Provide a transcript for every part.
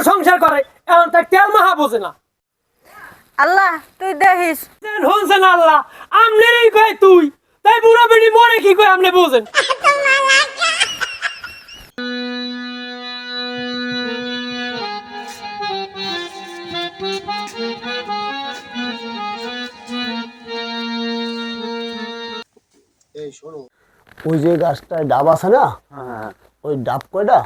সংসার করে এখন তার তেল মাহা বোঝে না। আল্লাহ তুই দেখিস হনছেন আল্লাহ আমনেরই কয় তুই তাই বুড়া বেড়ি মরে কি কয় আমনে বোঝেন। এই শোনো, ওই যে গাছটায় ডাব আছে না, ওই ডাব কয়টা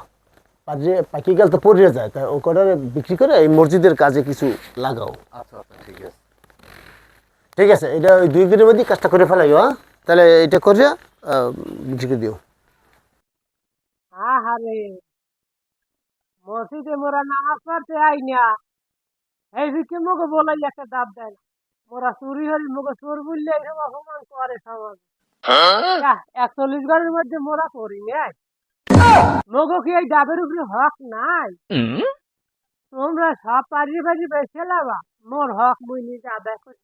পাকি গেল তো পড়ে যায়, তাই ও কয়টা বিক্রি করে এই মসজিদের কাজে কিছু লাগাও। আচ্ছা আচ্ছা ঠিক আছে ঠিক আছে, এটা ওই 2 দিনের মধ্যে কাজটা করে ফেলাইও। হ্যাঁ, তাহলে এটা করে বিক্রি করে দিও। আহারে মসজিদে মোরা নামাজ পড়তে আই না, এই বিকে মুখে বলাই একটা ডাব দেয় মোরা চুরি হরি মুখে চোর বললে এরকম অপমান করে সমাজ। 41 ঘরের মধ্যে মোরা করি নাই মগো কি এই ডাবের উপরে হক নাই? তোমরা সব পারি পারি বেছে লাবা, মোর হক মুই নিজে আদায় করি।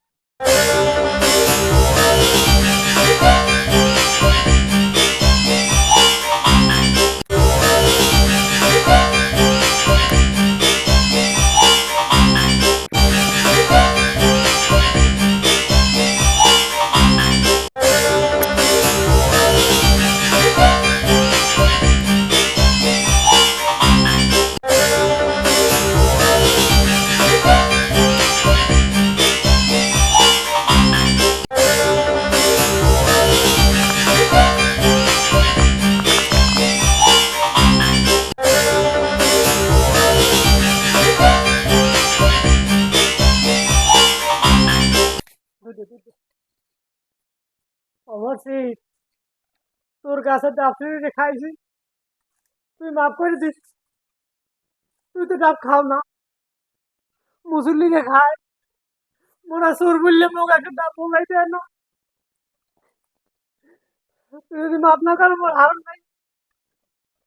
অবশ্যই তোর কাছে ডাব চুরি খাইছি, তুই মাফ করে দিস। তুই তো ডাব খাও না, মুসল্লিকে খায়, মোরা চোর বললে মোক একটা ডাব মোলাই দেয় না। তুই যদি মাফ না করো মোর হার নাই,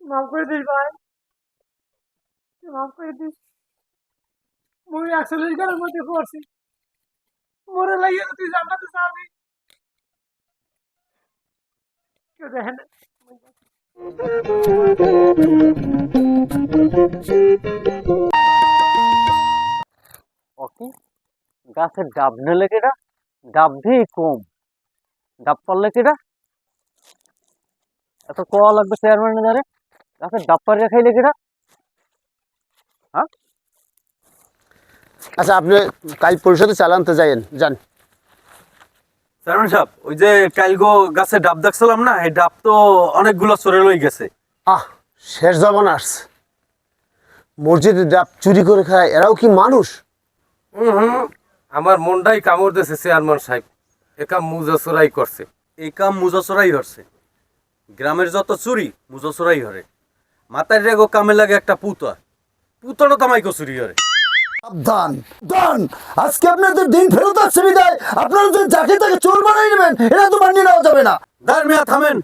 মাফ করে দিস ভাই, মাফ করে দিস। মুই 41 ঘরের মধ্যে পড়ছি, মোরে লাগিয়ে তুই জান্নাতে যাবি কেউ দেখে না। ওকে গাছের ডাব নিলে কেটা ডাব দিয়ে কম ডাব পারলে কেটা এত কওয়া লাগবে চেয়ারম্যান দাঁড়ে গাছের ডাব পারিয়ে খাইলে কেটা। হ্যাঁ আচ্ছা, আপনি কাল পরিষদে চালানতে যান। চেয়ারম্যান সাহেব, ওই যে কালগো গাছে ডাব দেখছিলাম না, এই ডাব তো অনেকগুলো চড়ে লই গেছে। শেষ জমানা আসছে, মসজিদের ডাব চুরি করে খায়, এরাও কি মানুষ? আমার মনটাই কামড় দিয়েছে চেয়ারম্যান সাহেব, এ কাম মুজাচোরাই করছে, এই কাম মুজাচোরাই হরছে। গ্রামের যত চুরি মুজাচোরাই হরে, মাথায় রেগো কামে লাগে একটা পুতটা তামাইকো চুরি হরে। সাবধান, আজকে আপনাদের দিন ফেরত আসছে বিদায় আপনারা যদি যাকে তাকে চোর বানাই নেবেন, এটা তো মানিয়ে নেওয়া যাবে না। দাঁড় মিয়া থামেন,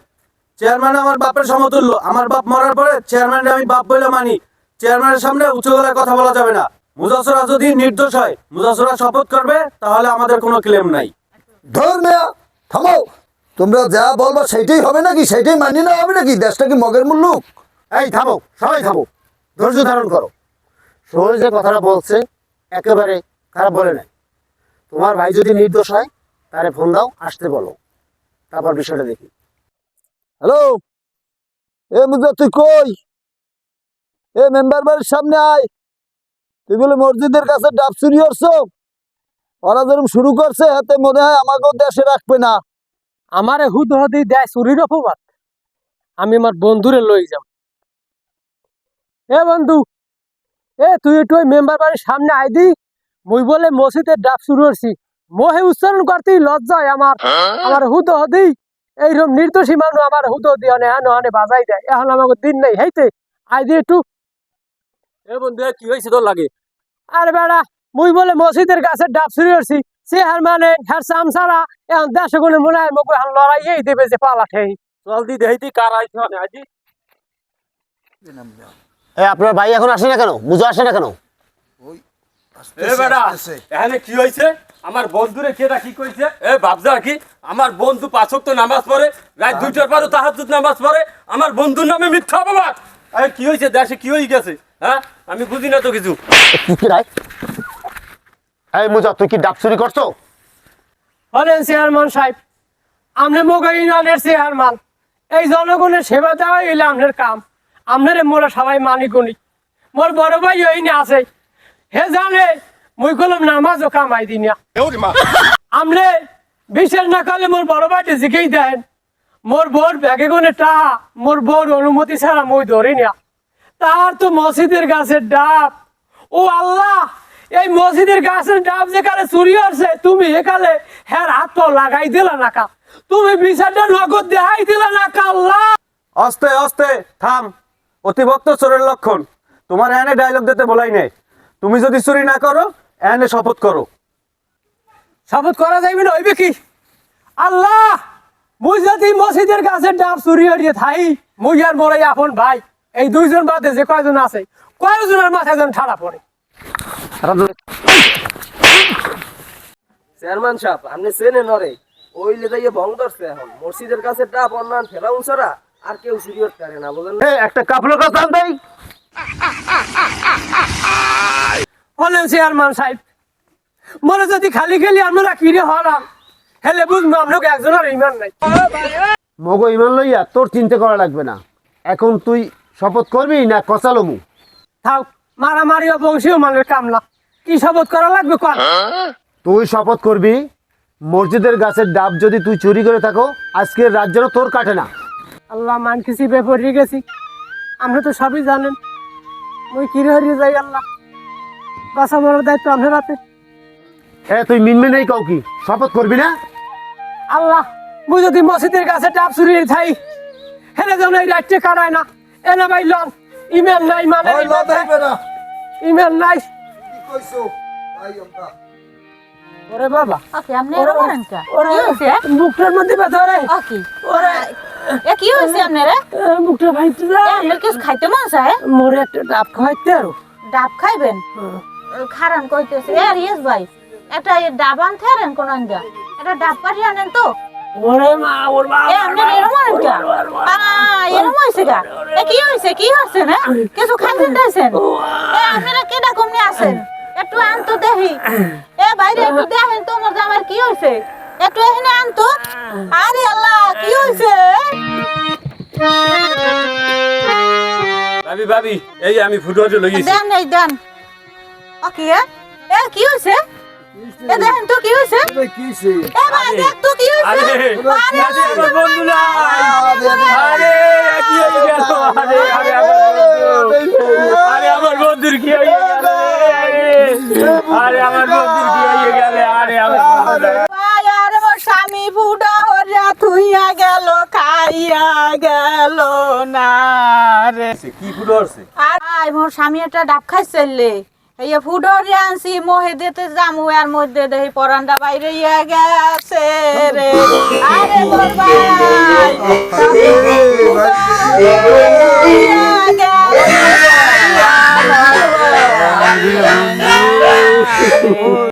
চেয়ারম্যান আমার বাপের সমতুল্য, আমার বাপ মরার পরে চেয়ারম্যানের আমি বাপ বলে মানি। চেয়ারম্যানের সামনে উঁচু গলায় কথা বলা যাবে না। মুজাসরা যদি নির্দোষ হয়, মুজাসরা শপথ করবে, তাহলে আমাদের কোনো ক্লেম নাই। ধর মেয়া থামো, তোমরা যা বলবা সেটাই হবে নাকি? সেটাই মানিয়ে নেওয়া হবে নাকি? দেশটা কি মগের মুল্লুক? এই থামো, সবাই থামো, ধৈর্য ধারণ করো। সোহেল যে কথাটা বলছে একেবারে খারাপ বলে নাই। তোমার ভাই যদি নির্দোষ হয় তাহলে ফোন দাও, আসতে বলো, তারপর বিষয়টা দেখি। হ্যালো, এ মুজা তুই কই? এ মেম্বার বাড়ির সামনে আয়। তুই বলে মসজিদের কাছে ডাব চুরি করছো? ওরা যেরকম শুরু করছে হাতে মনে হয় আমাকেও দেশে রাখবে না। আমারে হুদ হদি দেয় চুরির অপবাদ, আমি আমার বন্ধুরে লই যাব। এ বন্ধু, তুই একটু ওই মেম্বার বাড়ির সামনে আই দি, মুই বলে মসজিদের ডাব শুরু করছি, মোহে উচ্চারণ করতেই লজ্জায় আমার হুদ হদি এইরকম নির্দোষী মানুষ আমার হুদ হদি হানে বাজাই দেয়। এখন আমাকে দিন নেই হেইতে আই দি একটু। এ বন্ধু, কি হয়েছে তোর লাগে? আরে বেড়া, মুই বলে মসজিদের কাছে ডাব শুরু করছি, সে হার মানে হ্যার সামসারা এখন দেশ গুলো মনে হয় মুখ লড়াই দেবে যে পালা ঠেই চল দি দেহি কার আইতে আজি। আপনার ভাই এখন আসে না কেন? মুজো আসে না কেন? এ বেটা, এখানে কি হয়েছে? আমার বন্ধুরে কেটা কি কইছে? এ বাপজা কি আমার বন্ধু 5 ওয়াক্ত নামাজ পড়ে, রাত 2টার পরে তাহাজ্জুদ নামাজ পড়ে, আমার বন্ধুর নামে মিথ্যা অপবাদ। আরে কি হয়েছে? দেশে কি হয়ে গেছে? হ্যাঁ, আমি বুঝি না তো কিছু। কি রায়? এই মুজা, তুই কি ডাব চুরি করছো? হলেন চেয়ারম্যান সাহেব, আপনি মোগা ইউনিয়নের চেয়ারম্যান, এই জনগণের সেবা দেওয়াই হইলে আপনার কাম। আপনারে মোরা সবাই মানি গুনি। মোর বড় ভাই ওইনে আছে, হে জানে মুই কলম নামাজও কামাই দিই না। আপনি বিশ্বাস না করলে মোর বড় ভাইকে জিজ্ঞেই দেন, মোর বোর ব্যাগে গুনে টাহা মোর বোর অনুমতি ছাড়া মই ধরি না। তার তো মসজিদের গাছের ডাব। ও আল্লাহ, এই মসজিদের গাছের ডাব যেখানে চুরি হচ্ছে, তুমি এখানে হ্যাঁ হাত পাও লাগাই দিলা না কা, তুমি বিচারটা নগদ দেখাই দিলা না কা। আল্লাহ, আস্তে আস্তে থাম, অতিভক্ত চোরের লক্ষণ। তোমার এনে ডায়লগ দিতে বলাই নাই। তুমি যদি চুরি না করো এনে শপথ করো। শপথ করা যাইবে না, হইবে কি? আল্লাহ, মুই যদি মসজিদের গাছের ডাব চুরি হরিয়ে থাই, মুই আর মোরাই আপন ভাই, এই দুইজন বাদে যে কয়জন আছে, কয়জনের মাথায় যেন ঠাড়া পড়ে। চেয়ারম্যান সাহেব, আপনি চেনে নরে ওই লেদাইয়ে ভং ধরছে। এখন মসজিদের কাছে ডাব অন্যান ফেরাউন ছাড়া আর কেউ চুরি করতে পারে না, বলেন। একটা কাপড় কাতান দেই। হলেন চেয়ারম্যান সাহেব, মনে যদি খালি খেলি আমরা কিরে হলাম, হেলে বুঝবো আপনাকে একজনের ইমান নাই। মগো ইমান লইয়া তোর চিন্তা করা লাগবে না। এখন তুই শপথ করবি না কচালমু? থাক, মারামারি ও বংশীয় মানের কাম না। কি শপথ করা লাগবে কর। তুই শপথ করবি, মসজিদের গাছের ডাব যদি তুই চুরি করে থাকো, আজকের রাত যেন তোর কাটে না। আল্লাহ, মান কিছু বেপরিয়ে গেছি, আমরা তো সবই জানেন। মুই কিরে হারিয়ে যাই আল্লাহ, বাসা মরার দায়িত্ব আপনার হাতে। তুই মিনবে নেই কাউ কি শপথ করবি না? আল্লাহ, মুই যদি মসজিদের কাছে ডাব চুরি থাই, হেলে যেন এই রাত্রে কাটায় না। এনা ভাই লন, ইমেল নাই, মানে ইমেল নাই। ওরে বাবা, ওকে আপনি এরকম করেন কে? ওরে কি হইছে? বুকটার মধ্যে ব্যথা রে। ওকে ওরে এ কি হইছে আপনারে? বুকটা ভাইতে এ যায়। আপনার কিছু খাইতে মন চায়? মোরে একটা ডাব খাইতে আরো। ডাব খাইবেন? খারান কইতেছে এ রিয়াজ ভাই, একটা ডাব আনতে আরেন কোন আনগা, একটা ডাব কাটি আনেন তো। ওরে মা, ওর মা। এ আপনার এরকম আনেন কে? এরকম হইছে গা? এ কি হইছে? কি হচ্ছে না? কিছু খাইছেন টাইছেন? এ আপনারা কেডা কমনে আছেন? একটু আনতো দেখি। এ বাইরে একটু দেখেন তো মোর জামার কি হইছে, একটু এখানে আনতো। আরে আল্লাহ, কি হইছে? ভাবি ভাবি, এই আমি ফুটবল লই গেছি। দেন এই দেন। ওকে এ কি হইছে? এ দেখেন তো কি হইছে? এ ভাই দেখ তো কি হইছে? আরে আরে আমার বন্ধু না, আরে কি হয়ে গেল? আরে আমার বন্ধুর কি হয়ে গেল? আরে আমার বন্ধুর কি হয়ে গেল? আরে আমার ভাই আর মোর স্বামী বুড়া হইয়া থুইয়া গেল, খাইয়া গেল না রে। কি ফুটবল আছে? আর ভাই মোর স্বামী একটা ডাব খাইছিলে, এই ফুডরে আনছি মোহে দিতে যামু, এর মধ্যে দেখি পরান্ডা বাইরে গেছে রে। আরে মোর ভাই